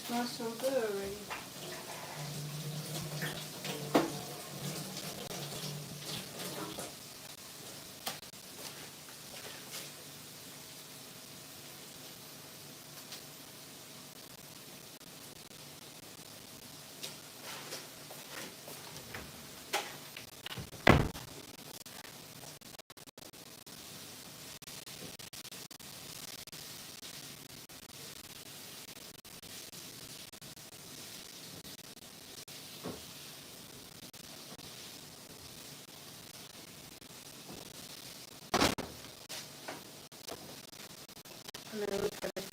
Smells so good already. I mean, look at it.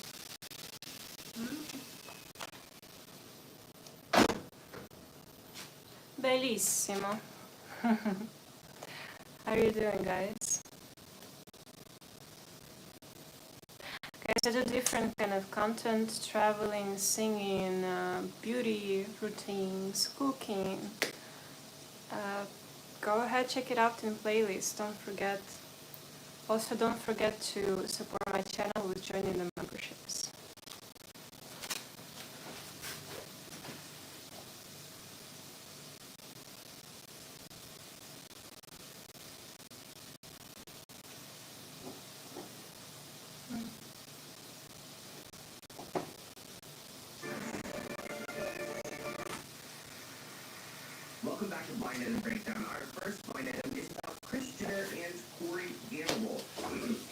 Bellissimo. How are you doing, guys? Guys, I do different kind of content, traveling, singing, beauty routines, cooking. Go ahead, check it out in playlist. Don't forget. Also, don't forget to support my channel with joining the memberships. Welcome back to Blind Item Breakdown. Our first blind item is about Kris Jenner and Corey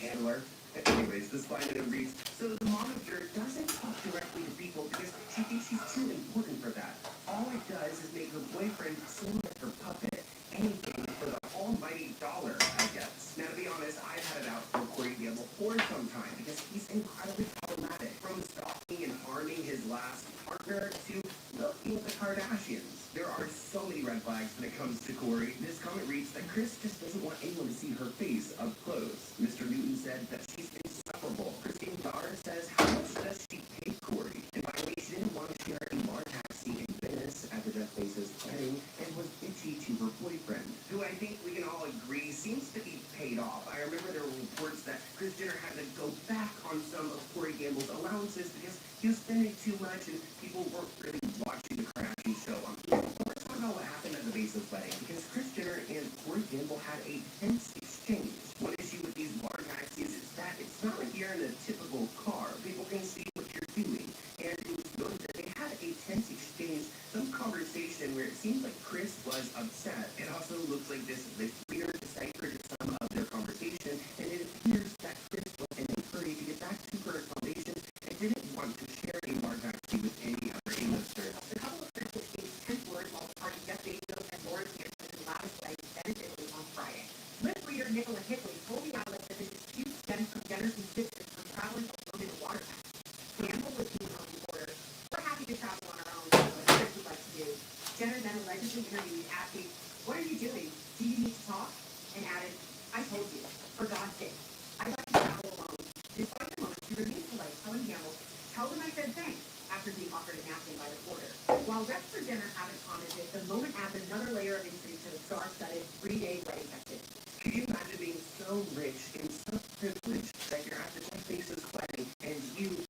Handler. Anyways, this blind item reads, so the monitor doesn't talk directly to people because she thinks she's too important for that. All it does is make her boyfriend seem like her puppet. Anything for the almighty dollar, I guess. Now, to be honest, I've had it out for Corey Gamble for some time because he's incredibly problematic. From stalking and harming his last partner to looking at the Kardashians. There are so many red flags when it comes to Corey. This comment reads that Kris just doesn't want anyone to see her face up close. Mr. Newton said that she's insufferable. Christine Barr says, how much does she pay Corey? And finally, she didn't want to share a bar taxi in Venice at the Jeff Bezos wedding and was bitchy to her boyfriend, who I think we can all agree seems to be paid off. I remember there were reports that Kris Jenner had to go back on some of Corey Gamble's allowances because he was spending too much and people weren't really watching the Kardashian show on TV. Let's talk about what happened at the Bezos wedding because Kris Jenner and Corey Gamble had a tense exchange. One issue with these bar taxis is that it's not like you're in a typical car. People can see what you're doing. And it was noted that they had a tense exchange, some conversation where it seems like Kris was upset. It also looks like this reader deciphered some of their conversation, and it appears that Kris was in a hurry to get back to her accommodation and didn't want to share a bar taxi with any other A-listers. The couple of Kris exchanged tense words while the party Jeff Bezos and Lauren Hampton's lavish wedding in Italy on Friday. Lip reader Nicola Hickley told the outlet that the dispute stemmed from Jenner's insistence on traveling alone in a water taxi. Gamble was being on the order. We're happy to travel on our own, what Kris would like to do. Jenner then allegedly interviewed, asking, what are you doing? Do you need to talk? And added, I told you, for God's sake, I'd like to travel alone. Despite the moment, she remained polite, telling Gamble, tell them I said thanks, after being offered a napkin by the porter. While reps for Jenner haven't commented, the moment adds another layer of intrigue to the star-studded 3-day wedding festivity. Can you imagine being so rich and so privileged that you're at the Jeff Bezos wedding and you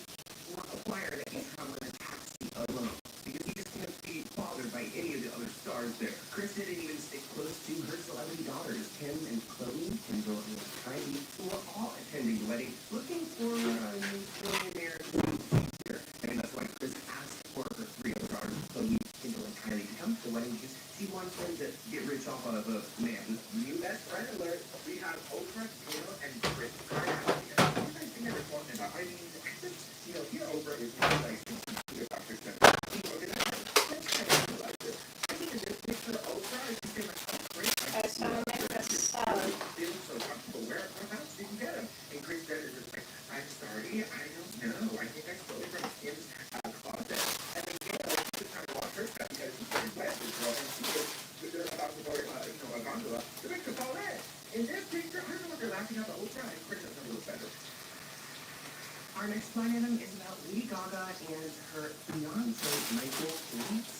were required that you travel in a taxi alone because you just can't be bothered by any of the other stars there? Kris didn't even stick close to her celebrity daughters, Kim and Chloe, Kendall and Kylie, who were all attending the wedding, looking for a new billionaire future. And that's why Kris asked for her 3 other daughters, Chloe, Kendall, and Kylie, to come to the wedding because she wants them to get rich off of a man. New best friend alert. We have Oprah, Kendall, and Kris Kardashian. What do you guys think they're talking about? I mean, here Oprah is really like Dr. Jenner. I think in this picture, Oprah is just like, oh, great. Someone make a salad. Feel so comfortable. Where else did you get him? And Kris Jenner is like, I'm sorry, I don't know. I think I stole it from Kim's closet. And then just trying to wash her stuff because she's very wet, this girl, and she was about to go, a gondola. The picture's all red. In this picture, I don't know what they're laughing at, but Oprah and Kris are a little better. Our next blind item is about Lady Gaga and her fiance, Michael Leeds.